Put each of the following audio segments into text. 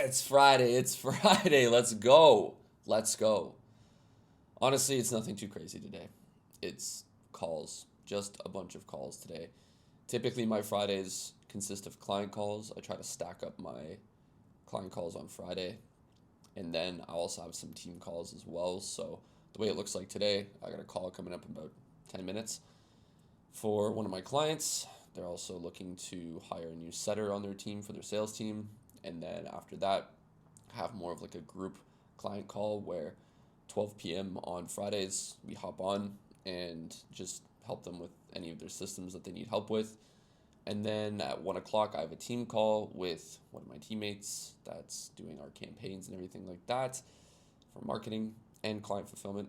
It's Friday. It's Friday. Let's go. Let's go. Honestly, it's nothing too crazy today. It's calls. Just a bunch of calls today. Typically, my Fridays consist of client calls. I try to stack up my client calls on Friday. And then I also have some team calls as well. So, the way it looks like today, I got a call coming up in about 10 minutes for one of my clients. They're also looking to hire a new setter on their team for their sales team. And then after that, have more of like a group client call where 12 p.m. on Fridays we hop on and just help them with any of their systems that they need help with. And then at 1 o'clock, I have a team call with one of my teammates that's doing our campaigns and everything like that for marketing and client fulfillment.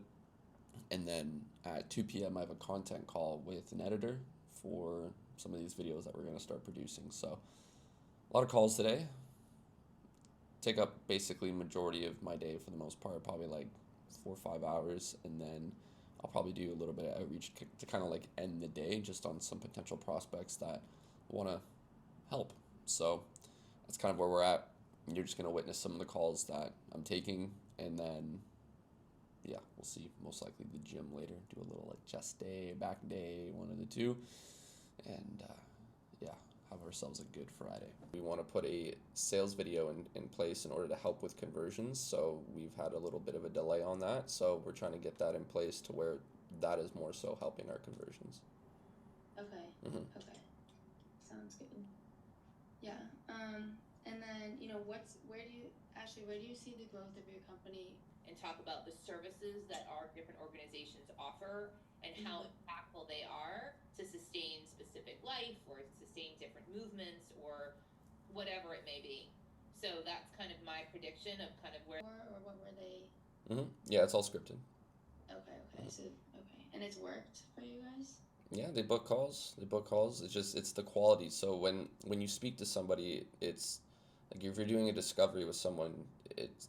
And then at 2 p.m., I have a content call with an editor for some of these videos that we're going to start producing. So a lot of calls today. Take up basically majority of my day for the most part, probably like 4 or 5 hours. And then I'll probably do a little bit of outreach to kind of like end the day just on some potential prospects that want to help. So that's kind of where we're at. You're just going to witness some of the calls that I'm taking, and then yeah, we'll see. Most likely the gym later. Do a little like chest day, back day, one of the two, and yeah, have ourselves a good Friday. We want to put a sales video in place in order to help with conversions. So we've had a little bit of a delay on that. So we're trying to get that in place to where that is more so helping our conversions. Okay. Okay. Sounds good. Yeah. And then, where do you see the growth of your company? And talk about the services that our different organizations offer and how impactful they are to sustain specific life or sustain different movements or whatever it may be. So that's kind of my prediction of kind of where. Or what were they? Yeah, it's all scripted. Okay. So, okay. And it's worked for you guys? Yeah, they book calls. It's the quality. So when you speak to somebody, it's like if you're doing a discovery with someone, it's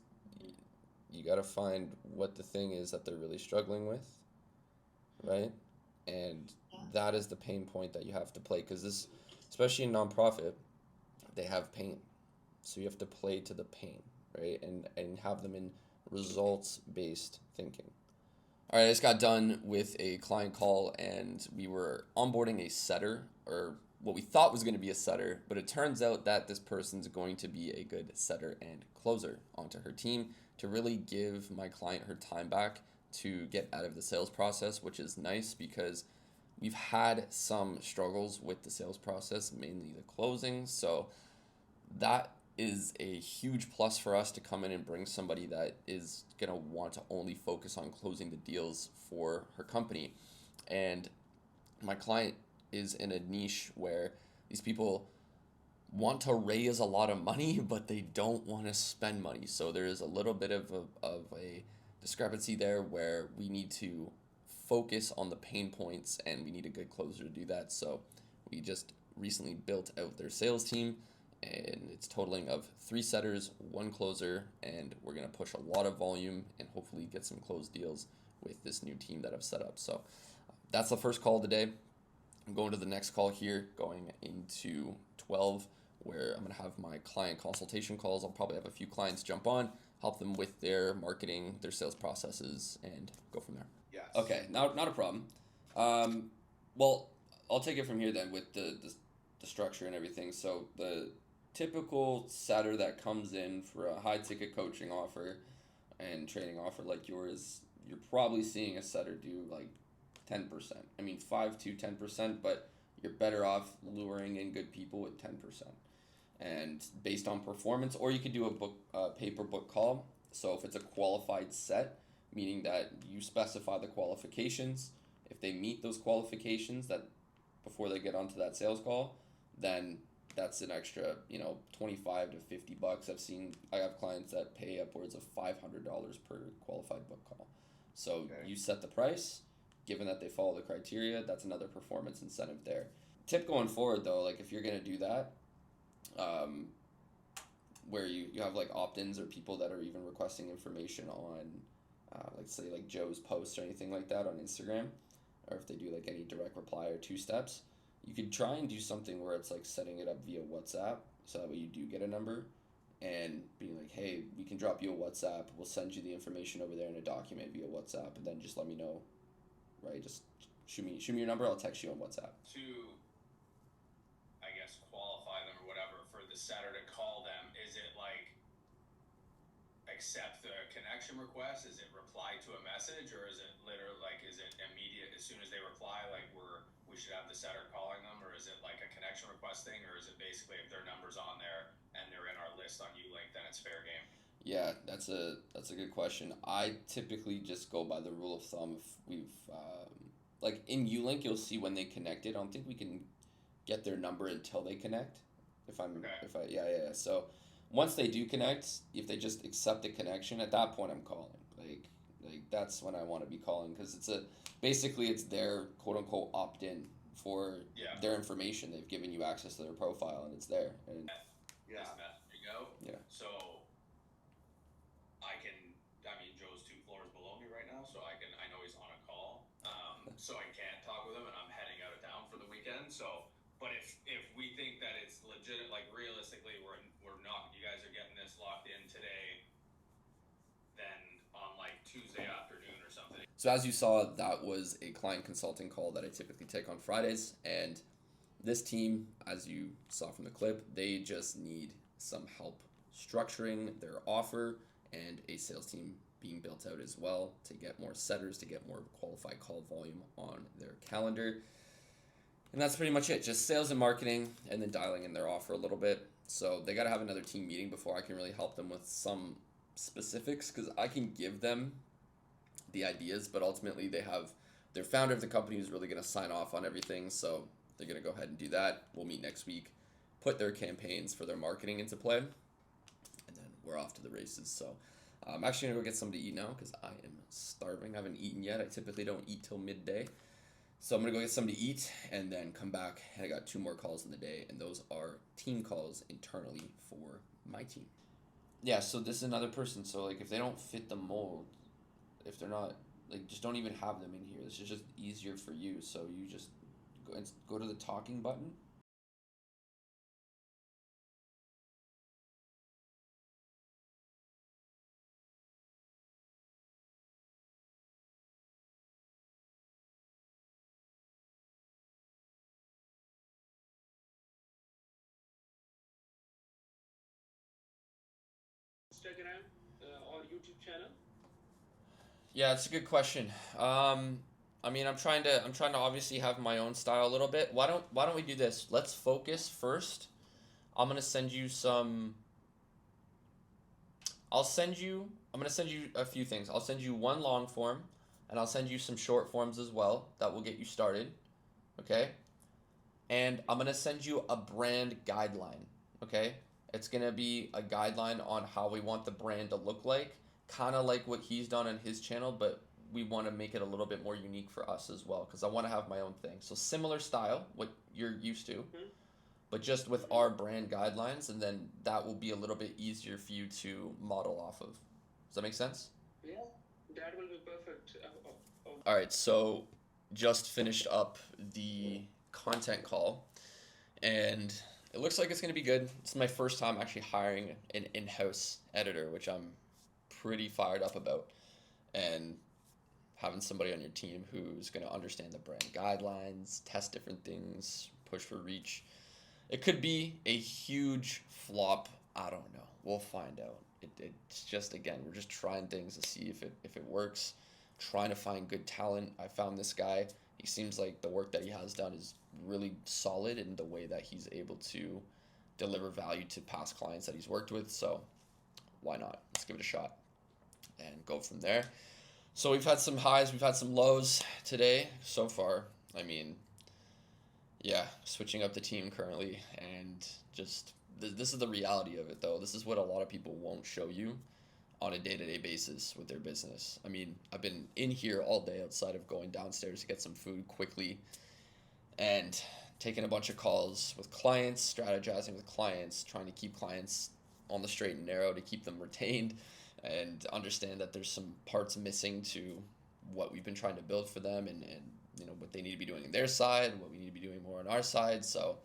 you got to find what the thing is that they're really struggling with, right? And that is the pain point that you have to play, because this, especially in nonprofit, they have pain. So you have to play to the pain, right? And have them in results-based thinking. All right, I just got done with a client call, and we were onboarding a setter, or what we thought was going to be a setter, but it turns out that this person's going to be a good setter and closer onto her team to really give my client her time back to get out of the sales process, which is nice because we've had some struggles with the sales process, mainly the closing. So that is a huge plus for us to come in and bring somebody that is going to want to only focus on closing the deals for her company. And my client is in a niche where these people want to raise a lot of money, but they don't want to spend money. So there is a little bit of a discrepancy there where we need to focus on the pain points, and we need a good closer to do that. So we just recently built out their sales team, and it's totaling of 3 setters, 1 closer, and we're going to push a lot of volume and hopefully get some closed deals with this new team that I've set up. So that's the first call of the day. I'm going to the next call here, going into 12, where I'm going to have my client consultation calls. I'll probably have a few clients jump on, help them with their marketing, their sales processes, and go from there. Yes. Okay, not a problem. Well, I'll take it from here then with the structure and everything. So the typical setter that comes in for a high ticket coaching offer and training offer like yours, you're probably seeing a setter do like 10%. I mean 5 to 10%, but you're better off luring in good people with 10%. And based on performance, or you could do a paper book call. So if it's a qualified set, meaning that you specify the qualifications, if they meet those qualifications that before they get onto that sales call, then that's an extra, $25 to $50. I have clients that pay upwards of $500 per qualified book call. So Okay. You set the price, given that they follow the criteria, that's another performance incentive there. Tip going forward though, like if you're gonna do that, where you have like opt-ins or people that are even requesting information on, like say like Joe's posts or anything like that on Instagram, or if they do like any direct reply or 2 steps, you could try and do something where it's like setting it up via WhatsApp, so that way you do get a number, and being like, hey, we can drop you a WhatsApp. We'll send you the information over there in a document via WhatsApp, and then just let me know, right? Just shoot me your number. I'll text you on WhatsApp. To, I guess, qualify them or whatever for the setter to call them, is it like accept the connection request? Is it reply to a message, or is it literally like, is it immediate as soon as they reply, like we should have the setter calling them, or is it like a connection request thing, or is it basically if their number's on there and they're in our list on Ulink, then it's fair game? Yeah, that's a good question. I typically just go by the rule of thumb. If we've like in Ulink, you'll see when they connected. I don't think we can get their number until they connect. Yeah. So once they do connect, if they just accept the connection, at that point I'm calling. Like that's when I want to be calling, because basically it's their quote unquote opt in for their information. They've given you access to their profile and it's there. And This messaging out. Yeah. So Joe's 2 floors below me right now, so I know he's on a call. So I can't talk with him, and I'm heading out of town for the weekend. So, but if we think that it's legit, like realistically, we're not. You guys are getting this locked in today. Then on like Tuesday afternoon or something. So as you saw, that was a client consulting call that I typically take on Fridays, and this team, as you saw from the clip, they just need some help structuring their offer and a sales team being built out as well to get more setters, to get more qualified call volume on their calendar. And that's pretty much it, just sales and marketing, and then dialing in their offer a little bit. So they got to have another team meeting before I can really help them with some specifics, because I can give them the ideas, but ultimately they have their founder of the company who's really going to sign off on everything. So they're going to go ahead and do that. We'll meet next week, put their campaigns for their marketing into play, and then we're off to the races. So I'm actually going to go get something to eat now because I am starving. I haven't eaten yet. I typically don't eat till midday. So I'm going to go get something to eat and then come back. And I got 2 more calls in the day, and those are team calls internally for my team. Yeah, so this is another person. So like if they don't fit the mold, if they're not, like, just don't even have them in here. This is just easier for you. So you just go to the talking button. Instagram or YouTube channel? Yeah, it's a good question. I mean, I'm trying to obviously have my own style a little bit. Why don't we do this? Let's focus first. I'm gonna send you a few things. I'll send you one long form, and I'll send you some short forms as well that will get you started. Okay? And I'm gonna send you a brand guideline. Okay? It's gonna be a guideline on how we want the brand to look like, kind of like what he's done on his channel, but we want to make it a little bit more unique for us as well, because I want to have my own thing. So similar style, what you're used to, but just with our brand guidelines, and then that will be a little bit easier for you to model off of. Does that make sense? Yeah, that will be perfect. All right, so just finished up the content call, and it looks like it's going to be good. It's my first time actually hiring an in-house editor, which I'm pretty fired up about. And having somebody on your team who's going to understand the brand guidelines, test different things, push for reach. It could be a huge flop. I don't know. We'll find out. It's just, again, we're just trying things to see if it works, trying to find good talent. I found this guy. He seems like the work that he has done is really solid in the way that he's able to deliver value to past clients that he's worked with. So why not? Let's give it a shot and go from there. So we've had some highs, we've had some lows today so far. I mean, yeah, switching up the team currently, and just this is the reality of it, though. This is what a lot of people won't show you on a day-to-day basis with their business. I mean, I've been in here all day outside of going downstairs to get some food quickly and taking a bunch of calls with clients, strategizing with clients, trying to keep clients on the straight and narrow to keep them retained, and understand that there's some parts missing to what we've been trying to build for them, and you know what they need to be doing on their side, what we need to be doing more on our side. So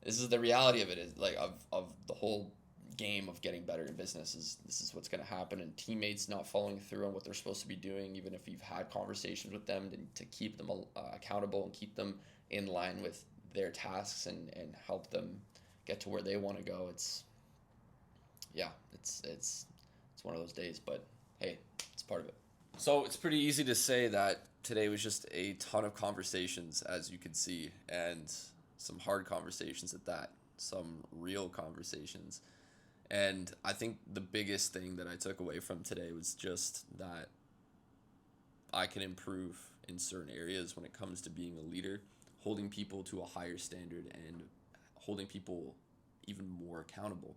this is the reality of it, is like of the whole game of getting better in business is this is what's going to happen, and teammates not following through on what they're supposed to be doing, even if you've had conversations with them to keep them accountable and keep them in line with their tasks and help them get to where they want to go. It's one of those days, but hey, it's part of it. So it's pretty easy to say that today was just a ton of conversations, as you can see, and some hard conversations at that, some real conversations. And I think the biggest thing that I took away from today was just that I can improve in certain areas when it comes to being a leader, holding people to a higher standard and holding people even more accountable.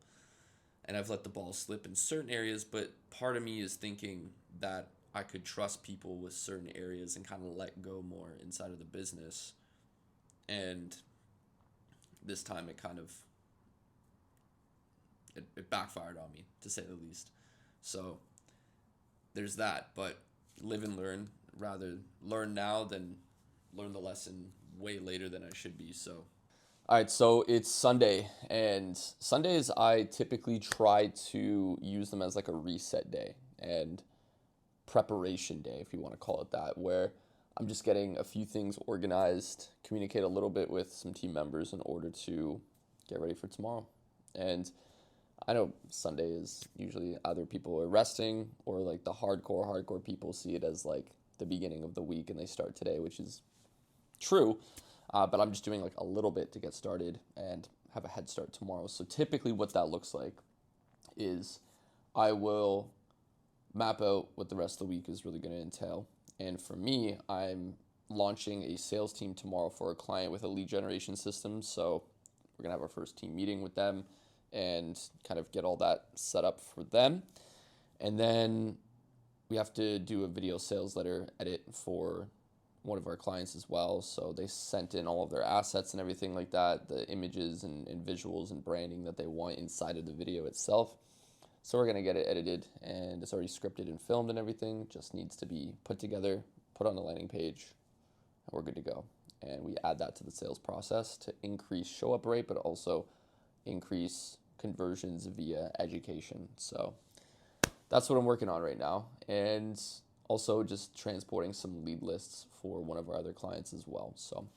And I've let the ball slip in certain areas, but part of me is thinking that I could trust people with certain areas and kind of let go more inside of the business. And this time it kind of it backfired on me, to say the least. So there's that, but live and learn. Rather learn now than learn the lesson way later than I should be. So all right, so it's Sunday, and Sundays I typically try to use them as like a reset day and preparation day, if you want to call it that, where I'm just getting a few things organized, communicate a little bit with some team members in order to get ready for tomorrow. And I know Sunday is usually either people are resting or like the hardcore people see it as like the beginning of the week and they start today, which is true. But I'm just doing like a little bit to get started and have a head start tomorrow. So typically what that looks like is I will map out what the rest of the week is really going to entail. And for me, I'm launching a sales team tomorrow for a client with a lead generation system. So we're going to have our first team meeting with them and kind of get all that set up for them. And then we have to do a video sales letter edit for one of our clients as well. So they sent in all of their assets and everything like that, the images and visuals and branding that they want inside of the video itself. So we're going to get it edited, and it's already scripted and filmed and everything. Just needs to be put together, put on the landing page, and we're good to go. And we add that to the sales process to increase show up rate, but also increase conversions via education. So that's what I'm working on right now. And also just transporting some lead lists for one of our other clients as well. So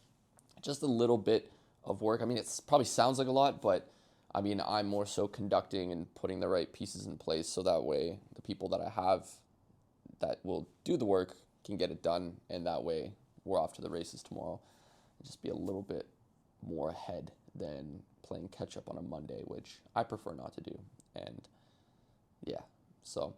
just a little bit of work. I mean, it probably sounds like a lot, but I mean, I'm more so conducting and putting the right pieces in place so that way the people that I have that will do the work can get it done, and that way we're off to the races tomorrow. Just be a little bit more ahead than playing catch up on a Monday, which I prefer not to do. And yeah, so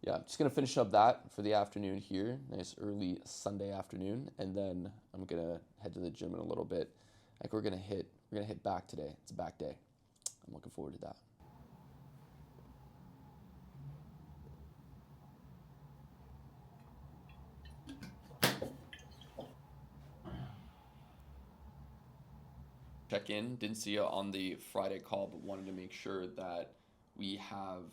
yeah, I'm just gonna finish up that for the afternoon here, nice early Sunday afternoon, and then I'm gonna head to the gym in a little bit. Like we're gonna hit back today. It's a back day. I'm looking forward to that. Check in. Didn't see you on the Friday call, but wanted to make sure that we have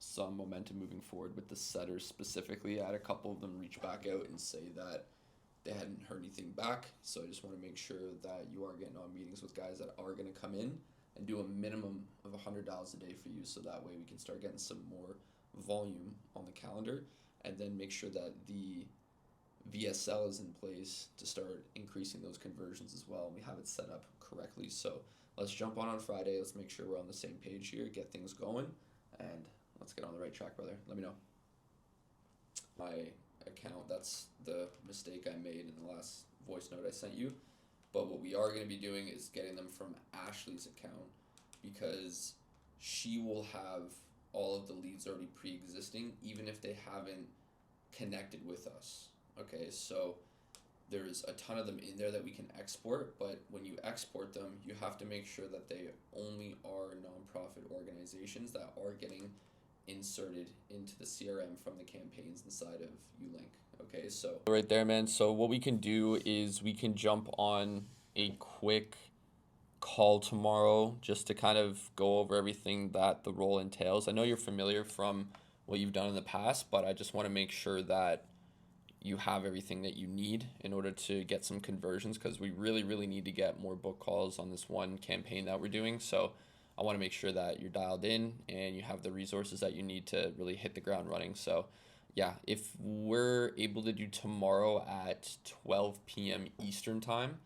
some momentum moving forward with the setters specifically. I had a couple of them reach back out and say that they hadn't heard anything back. So I just want to make sure that you are getting on meetings with guys that are going to come in and do a minimum of $100 a day for you, so that way we can start getting some more volume on the calendar, and then make sure that the VSL is in place to start increasing those conversions as well, and we have it set up correctly. So let's jump on Friday. Let's make sure we're on the same page here, get things going, and let's get on the right track, brother. Let me know. My account, that's the mistake I made in the last voice note I sent you. But what we are going to be doing is getting them from Ashley's account, because she will have all of the leads already pre-existing, even if they haven't connected with us. Okay, so there's a ton of them in there that we can export, but when you export them, you have to make sure that they only are nonprofit organizations that are getting inserted into the CRM from the campaigns inside of Ulink. Okay, so right there, man. So what we can do is we can jump on a quick call tomorrow just to kind of go over everything that the role entails. I know you're familiar from what you've done in the past, but I just want to make sure that you have everything that you need in order to get some conversions, because we really need to get more book calls on this one campaign that we're doing. So I want to make sure that you're dialed in and you have the resources that you need to really hit the ground running. So, yeah, if we're able to do tomorrow at 12 p.m. Eastern time,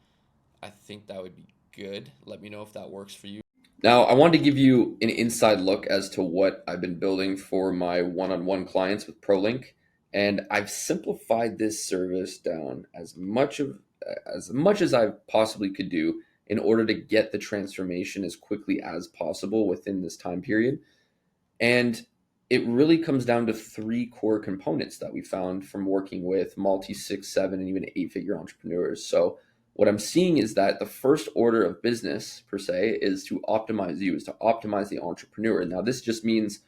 I think that would be good. Let me know if that works for you. Now, I wanted to give you an inside look as to what I've been building for my one-on-one clients with ProLink, and I've simplified this service down as much as I possibly could do in order to get the transformation as quickly as possible within this time period. And it really comes down to three core components that we found from working with multi six, seven, and even eight-figure entrepreneurs. So what I'm seeing is that the first order of business per se is to optimize you, is to optimize the entrepreneur. Now, this just means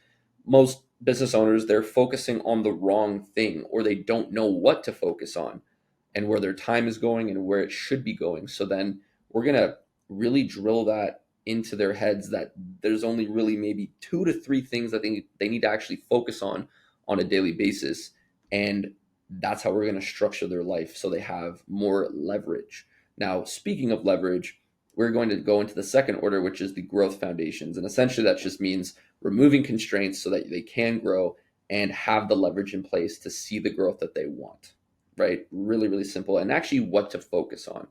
most business owners, they're focusing on the wrong thing, or they don't know what to focus on and where their time is going and where it should be going. So then we're going to really drill that into their heads that there's only really maybe 2 to 3 things that they need to actually focus on a daily basis. And that's how we're going to structure their life so they have more leverage. Now, speaking of leverage, we're going to go into the second order, which is the growth foundations. And essentially, that just means removing constraints so that they can grow and have the leverage in place to see the growth that they want, right? Really, really simple. And actually, what to focus on.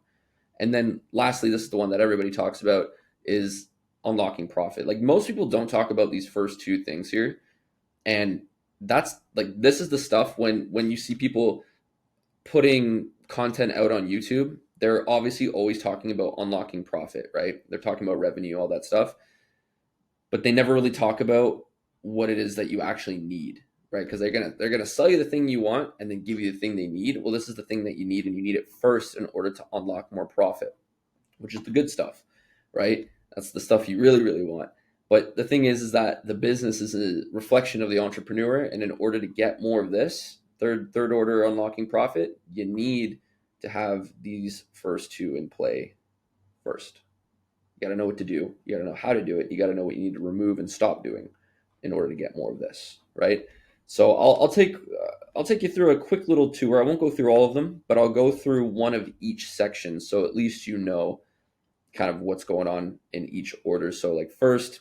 And then lastly, this is the one that everybody talks about, is unlocking profit. Like, most people don't talk about these first two things here. And that's like, this is the stuff when you see people putting content out on YouTube, they're obviously always talking about unlocking profit, right? They're talking about revenue, all that stuff, but they never really talk about what it is that you actually need, right? Because they're gonna sell you the thing you want and then give you the thing they need. Well, this is the thing that you need, and you need it first in order to unlock more profit, which is the good stuff, right? That's the stuff you really, really want. But the thing is that the business is a reflection of the entrepreneur, and in order to get more of this third order unlocking profit, you need to have these first two in play first. You got to know what to do. You got to know how to do it. You got to know what you need to remove and stop doing in order to get more of this, right? So I'll take you through a quick little tour. I won't go through all of them, but I'll go through one of each section, so at least you know kind of what's going on in each order. So, like, first,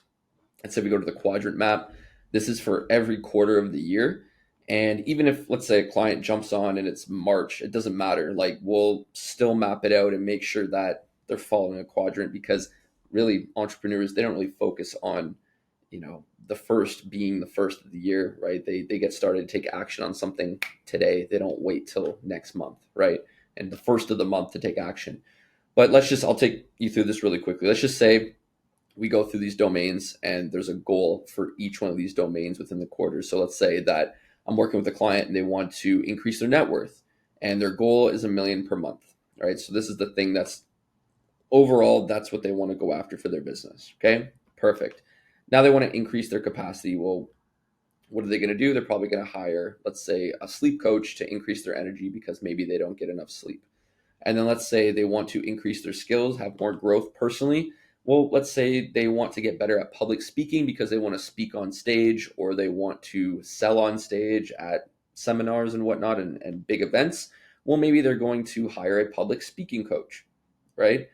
let's say we go to the quadrant map. This is for every quarter of the year. And even if, let's say, a client jumps on and it's March, it doesn't matter. Like, we'll still map it out and make sure that they're following a quadrant, because really, entrepreneurs, they don't really focus on, the first being the first of the year, right? They get started to take action on something today. They don't wait till next month, right? And the first of the month to take action. But I'll take you through this really quickly. Let's just say we go through these domains and there's a goal for each one of these domains within the quarter. So let's say that I'm working with a client and they want to increase their net worth, and their goal is $1 million per month, right? So this is the thing that's overall, that's what they want to go after for their business. Okay, perfect. Now they want to increase their capacity. Well, what are they going to do? They're probably going to hire, let's say, a sleep coach to increase their energy because maybe they don't get enough sleep. And then let's say they want to increase their skills, have more growth personally. Well, let's say they want to get better at public speaking because they want to speak on stage, or they want to sell on stage at seminars and whatnot, and big events. Well, maybe they're going to hire a public speaking coach, right?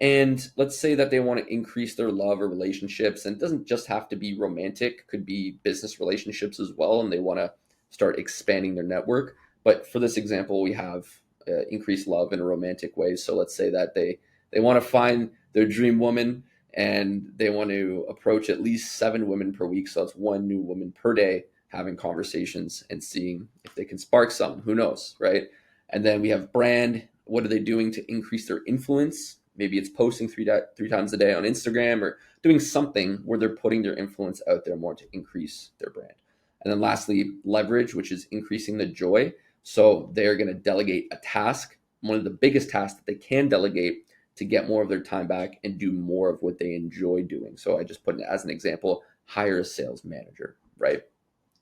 And let's say that they want to increase their love or relationships, and it doesn't just have to be romantic, could be business relationships as well, and they want to start expanding their network. But for this example, we have increase love in a romantic way. So let's say that they want to find their dream woman, and they want to approach at least 7 women per week. So that's 1 new woman per day, having conversations and seeing if they can spark some. Who knows, right? And then we have brand. What are they doing to increase their influence? Maybe it's posting three times a day on Instagram, or doing something where they're putting their influence out there more to increase their brand. And then lastly, leverage, which is increasing the joy. So they're going to delegate a task, one of the biggest tasks that they can delegate, to get more of their time back and do more of what they enjoy doing. So I just put it as an example, hire a sales manager, right?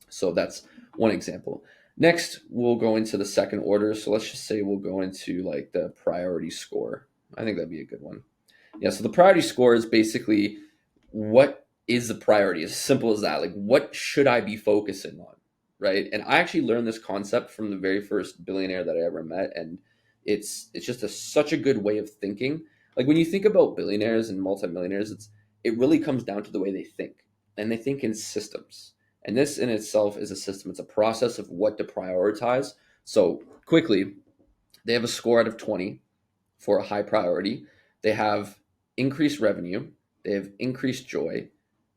So that's one example. Next, we'll go into the second order. So let's just say we'll go into like the priority score. I think that'd be a good one. Yeah, so the priority score is basically, what is the priority? As simple as that. Like, what should I be focusing on, right? And I actually learned this concept from the very first billionaire that I ever met, and it's just such a good way of thinking. Like, when you think about billionaires and multimillionaires, it really comes down to the way they think. And they think in systems. And this in itself is a system. It's a process of what to prioritize. So quickly, they have a score out of 20 for a high priority. They have increased revenue. They have increased joy.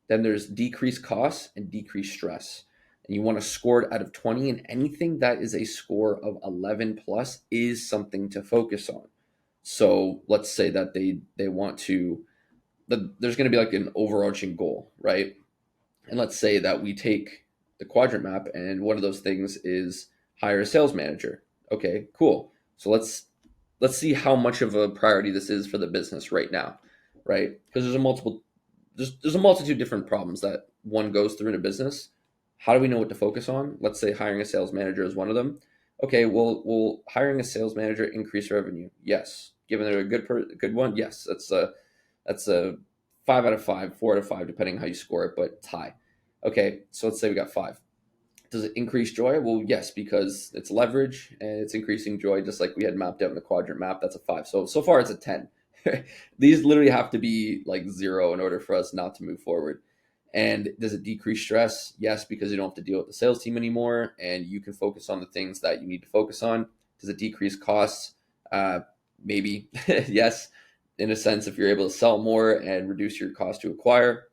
Then there's decreased costs and decreased stress. And you want to score it out of 20, and anything that is a score of 11 plus is something to focus on. So let's say that they want to, there's going to be like an overarching goal, right? And let's say that we take the quadrant map, and one of those things is hire a sales manager. Okay, cool. So let's see how much of a priority this is for the business right now, right? Because there's a multitude of different problems that one goes through in a business. How do we know what to focus on? Let's say hiring a sales manager is one of them. Okay, well, will hiring a sales manager increase revenue? Yes. Given they're a good one, yes. That's a 5 out of 5, 4 out of 5, depending on how you score it, but it's high. Okay, so let's say we got 5. Does it increase joy? Well, yes, because it's leverage and it's increasing joy, just like we had mapped out in the quadrant map. That's a 5. So far, it's a 10. These literally have to be like 0 in order for us not to move forward. And does it decrease stress? Yes, because you don't have to deal with the sales team anymore, and you can focus on the things that you need to focus on. Does it decrease costs? Maybe. Yes, in a sense, if you're able to sell more and reduce your cost to acquire,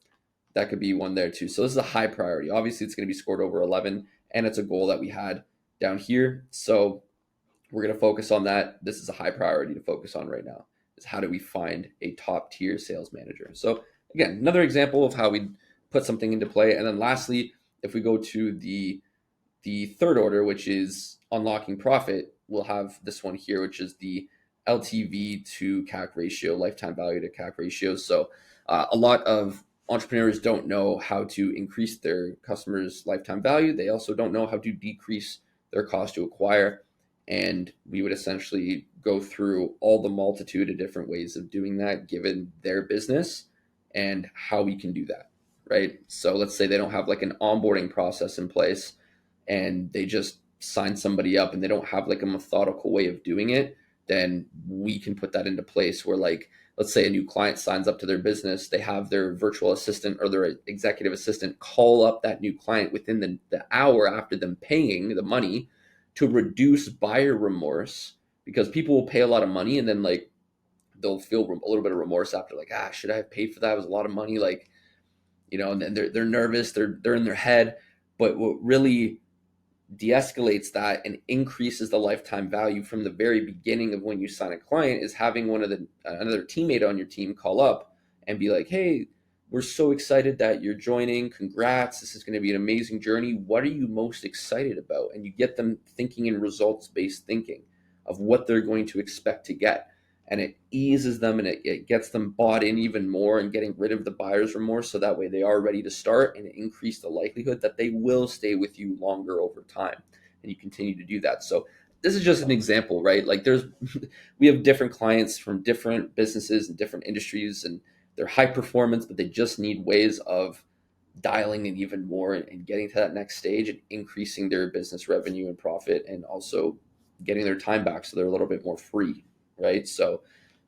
that could be one there too. So this is a high priority. Obviously, it's going to be scored over 11, and it's a goal that we had down here. So we're going to focus on that. This is a high priority to focus on right now, is how do we find a top tier sales manager? So again, another example of how we put something into play. And then lastly, if we go to the third order, which is unlocking profit, we'll have this one here, which is the LTV to CAC ratio, lifetime value to CAC ratio. So a lot of entrepreneurs don't know how to increase their customers' lifetime value. They also don't know how to decrease their cost to acquire. And we would essentially go through all the multitude of different ways of doing that given their business and how we can do that, right? So let's say they don't have like an onboarding process in place and they just sign somebody up and they don't have like a methodical way of doing it, then we can put that into place where, like, let's say a new client signs up to their business, they have their virtual assistant or their executive assistant call up that new client within the hour after them paying the money to reduce buyer remorse, because people will pay a lot of money and then like they'll feel a little bit of remorse after, like, should I have paid for that? It was a lot of money, like, and then they're nervous, they're in their head. But what really de-escalates that and increases the lifetime value from the very beginning of when you sign a client is having another teammate on your team call up and be like, hey, we're so excited that you're joining. Congrats. This is going to be an amazing journey. What are you most excited about? And you get them thinking in results-based thinking of what they're going to expect to get. And it eases them and it gets them bought in even more and getting rid of the buyer's remorse. So that way they are ready to start, and increase the likelihood that they will stay with you longer over time. And you continue to do that. So this is just an example, right? Like we have different clients from different businesses and different industries, and they're high performance, but they just need ways of dialing in even more and getting to that next stage and increasing their business revenue and profit, and also getting their time back so they're a little bit more free, right? So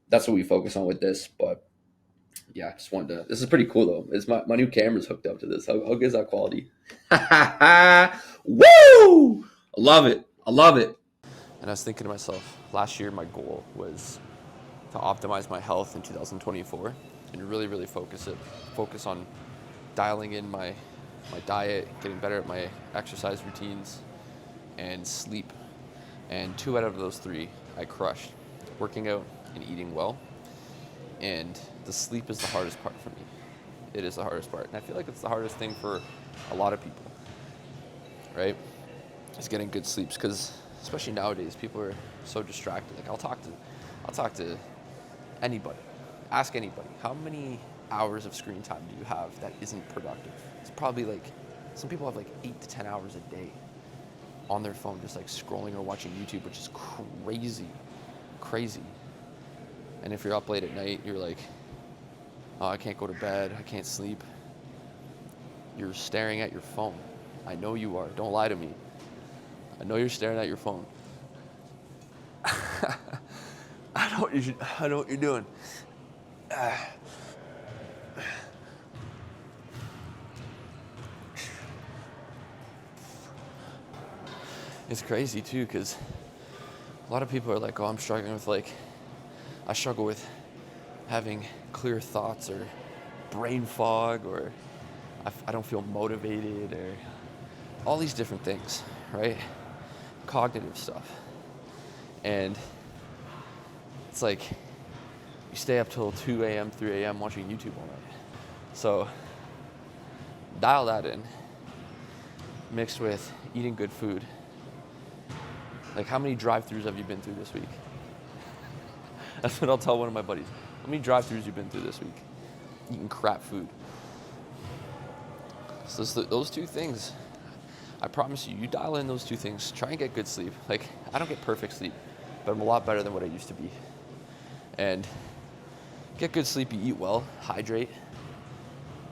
that's what we focus on with this. But yeah, just wanted to, this is pretty cool though. It's my new camera's hooked up to this. How good is that quality? Woo! I love it. And I was thinking to myself, last year my goal was to optimize my health in 2024 and really focus on dialing in my diet, getting better at my exercise routines, and sleep. And 2 out of those 3 I crushed: working out and eating well. And the sleep is the hardest part for me. It is the hardest part. And I feel like it's the hardest thing for a lot of people, right? Is getting good sleeps, because especially nowadays, people are so distracted. Like I'll talk to anybody, ask anybody, how many hours of screen time do you have that isn't productive? It's probably like, some people have like 8 to 10 hours a day on their phone, just like scrolling or watching YouTube, which is crazy. And if you're up late at night, you're like, oh, I can't go to bed, I can't sleep. You're staring at your phone. I know you are. Don't lie to me. I know you're staring at your phone. I know what you're doing. it's crazy too, because a lot of people are like, oh, I'm struggling with I struggle with having clear thoughts or brain fog, or I don't feel motivated, or all these different things, right? Cognitive stuff. And it's like you stay up till 2 a.m., 3 a.m. watching YouTube all night. So dial that in, mixed with eating good food. Like, how many drive-thrus have you been through this week? That's what I'll tell one of my buddies. How many drive-thrus you been through this week? Eating crap food. So those two things, I promise you, you dial in those two things. Try and get good sleep. Like, I don't get perfect sleep, but I'm a lot better than what I used to be. And get good sleep, you eat well, hydrate.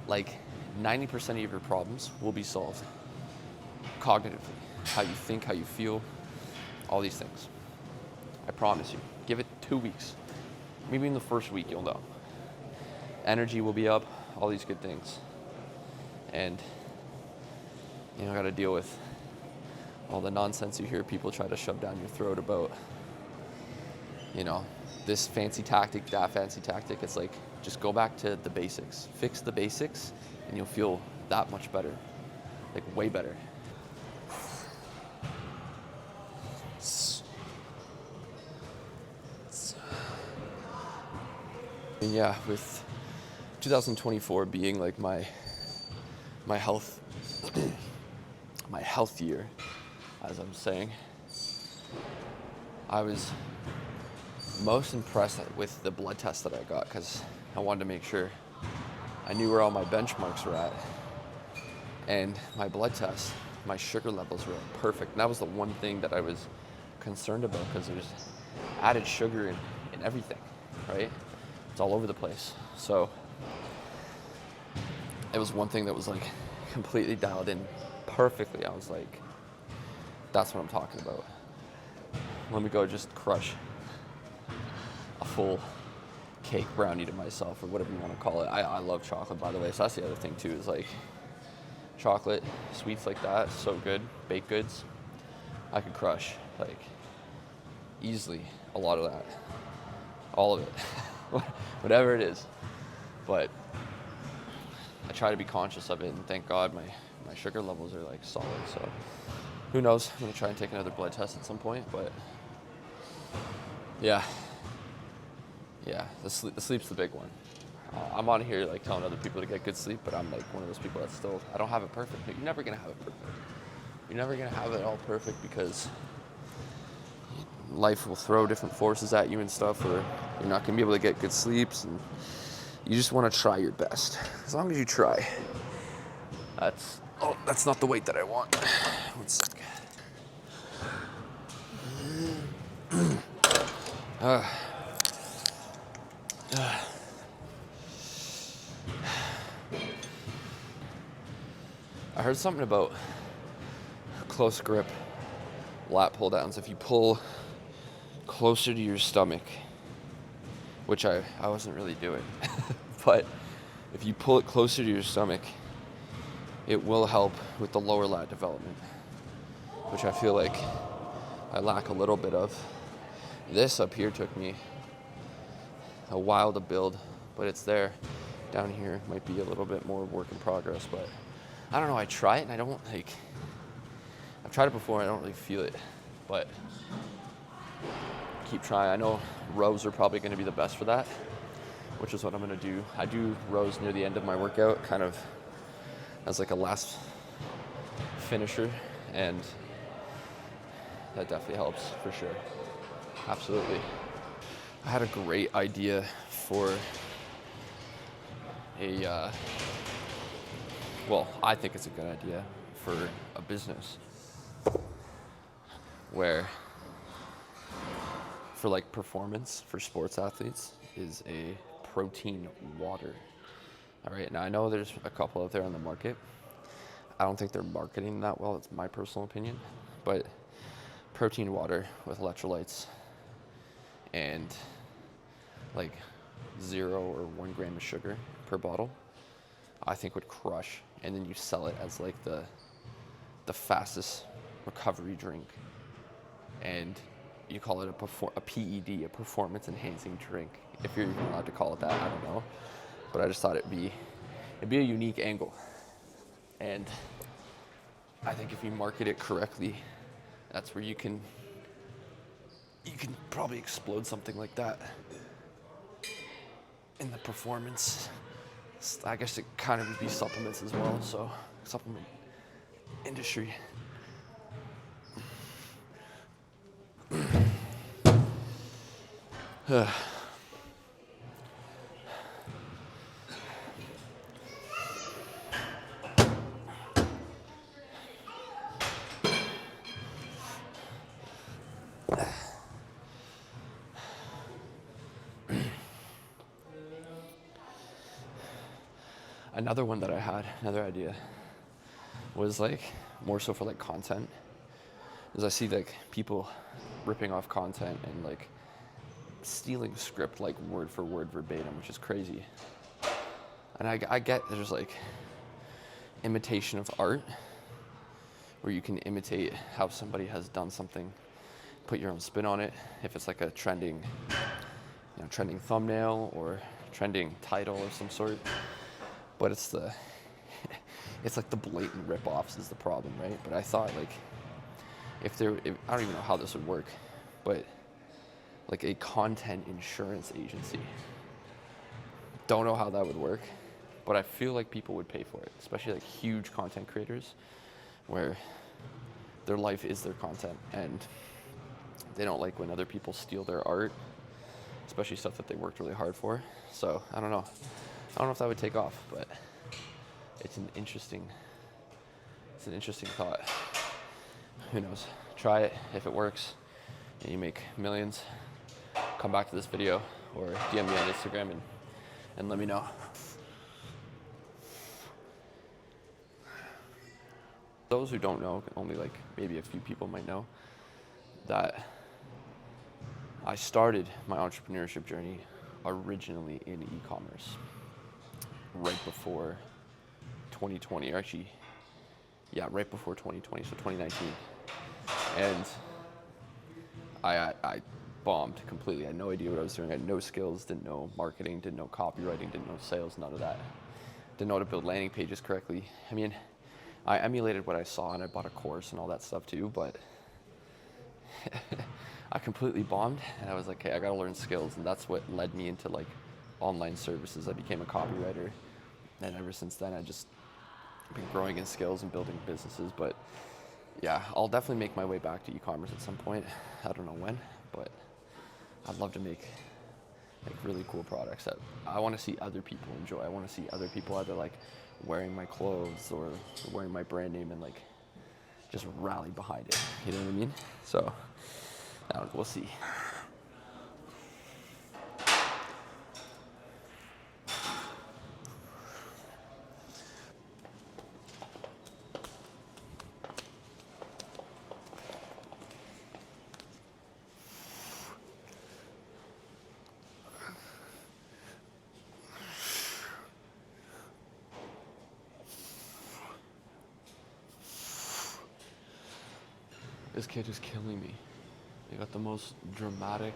Like, 90% of your problems will be solved cognitively. How you think, how you feel, all these things. I promise you. Give it 2 weeks. Maybe in the first week you'll know. Energy will be up, all these good things. And you know, got to deal with all the nonsense you hear people try to shove down your throat about, you know, this fancy tactic, that fancy tactic. It's like, just go back to the basics. Fix the basics, and you'll feel that much better. Like, way better. And yeah, with 2024 being like my health my health year, as I'm saying, I was most impressed with the blood test that I got, because I wanted to make sure I knew where all my benchmarks were at. And my blood test, my sugar levels were perfect. And that was the one thing that I was concerned about, because there's added sugar in everything, right? It's all over the place. So it was one thing that was like completely dialed in perfectly. I was like, that's what I'm talking about. Let me go just crush a full cake brownie to myself, or whatever you want to call it. I love chocolate, by the way. So that's the other thing too, is like chocolate, sweets like that, so good. Baked goods, I could crush like easily a lot of that, all of it, whatever it is. But I try to be conscious of it, and thank God my sugar levels are like solid. So who knows? I'm gonna try and take another blood test at some point. But yeah, the sleep's the big one. I'm on here like telling other people to get good sleep, but I'm like one of those people that still, I don't have it perfect. You're never gonna have it perfect. You're never gonna have it all perfect, because life will throw different forces at you and stuff, or you're not gonna be able to get good sleeps, and you just want to try your best. As long as you try. That's not the weight that I want. One sec. I heard something about close grip lat pull downs. If you pull closer to your stomach, which I wasn't really doing, but if you pull it closer to your stomach, it will help with the lower lat development, which I feel like I lack a little bit of. This up here took me a while to build, but it's there. Down here might be a little bit more work in progress, but I don't know, I try it and I don't like, I've tried it before and I don't really feel it, but keep trying. I know rows are probably going to be the best for that, which is what I'm going to do. I do rows near the end of my workout, kind of as like a last finisher, and that definitely helps for sure. Absolutely. I had a great idea for I think it's a good idea for a business where, for like performance for sports athletes, is a protein water. All right, now I know there's a couple out there on the market. I don't think they're marketing that well. It's my personal opinion, but protein water with electrolytes and like 0 or 1 gram of sugar per bottle, I think would crush. And then you sell it as like the fastest recovery drink and you call it a PED, a performance enhancing drink. If you're even allowed to call it that, I don't know. But I just thought it'd be a unique angle. And I think if you market it correctly, that's where you can probably explode something like that in the performance. I guess it kind of would be supplements as well, so supplement industry. Another one that I had, another idea, was like more so for like content. Is I see like people ripping off content and like stealing script like word for word verbatim, which is crazy. And I get there's like imitation of art, where you can imitate how somebody has done something, put your own spin on it. If it's like a trending thumbnail or trending title of some sort. But it's like the blatant rip-offs is the problem, right? But I thought like if I don't even know how this would work, but like a content insurance agency. Don't know how that would work, but I feel like people would pay for it, especially like huge content creators where their life is their content and they don't like when other people steal their art, especially stuff that they worked really hard for. So I don't know if that would take off, but it's an interesting thought. Who knows? Try it. If it works and you make millions, come back to this video or DM me on Instagram and let me know. Those who don't know, only like maybe a few people might know, that I started my entrepreneurship journey originally in e-commerce right before 2020, or actually, yeah, right before 2020, so 2019. And I bombed completely. I had no idea what I was doing. I had no skills, didn't know marketing, didn't know copywriting, didn't know sales, none of that. Didn't know how to build landing pages correctly. I mean, I emulated what I saw and I bought a course and all that stuff too, but I completely bombed and I was like, okay, I gotta learn skills, and that's what led me into like online services. I became a copywriter, and ever since then I just been growing in skills and building businesses. But yeah, I'll definitely make my way back to e-commerce at some point. I don't know when, but I'd love to make really cool products that I want to see other people enjoy. I want to see other people either like wearing my clothes or wearing my brand name and like just rally behind it. You know what I mean? So we'll see. This kid is killing me. They got the most dramatic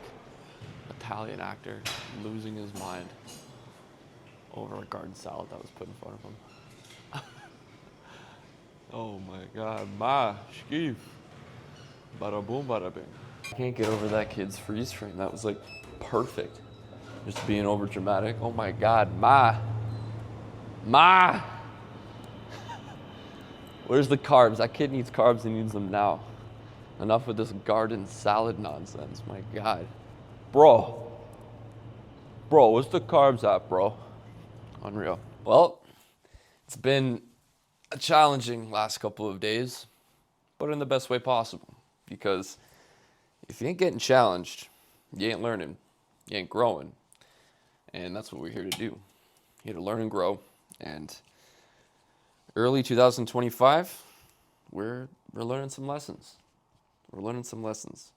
Italian actor losing his mind over a garden salad that was put in front of him. Oh my god, ma, schkief. Bada boom, bada bing. I can't get over that kid's freeze frame. That was like perfect. Just being over dramatic. Oh my god, ma. Ma! Where's the carbs? That kid needs carbs, he needs them now. Enough with this garden salad nonsense, my god. Bro, what's the carbs at, bro? Unreal. Well, it's been a challenging last couple of days, but in the best way possible. Because if you ain't getting challenged, you ain't learning, you ain't growing. And that's what we're here to do. Here to learn and grow. And early 2025, we're learning some lessons. We're learning some lessons,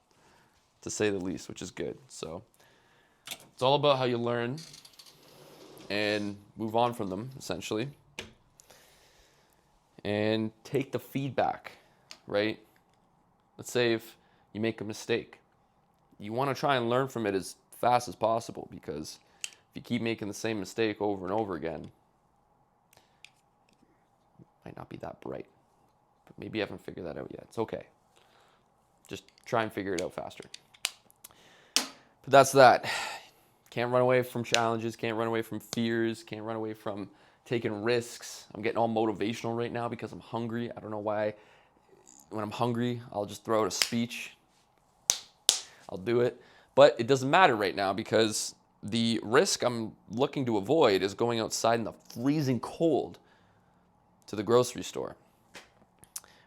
to say the least, which is good. So it's all about how you learn and move on from them, essentially. And take the feedback, right? Let's say if you make a mistake. You want to try and learn from it as fast as possible, because if you keep making the same mistake over and over again, it might not be that bright. But maybe you haven't figured that out yet. It's okay. Just try and figure it out faster. But that's that. Can't run away from challenges, can't run away from fears, can't run away from taking risks. I'm getting all motivational right now because I'm hungry. I don't know why. When I'm hungry, I'll just throw out a speech. I'll do it. But it doesn't matter right now, because the risk I'm looking to avoid is going outside in the freezing cold to the grocery store,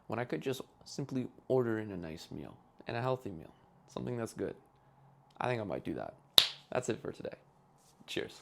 when I could just simply order in a nice meal and a healthy meal, something that's good. I think I might do that. That's it for today. Cheers.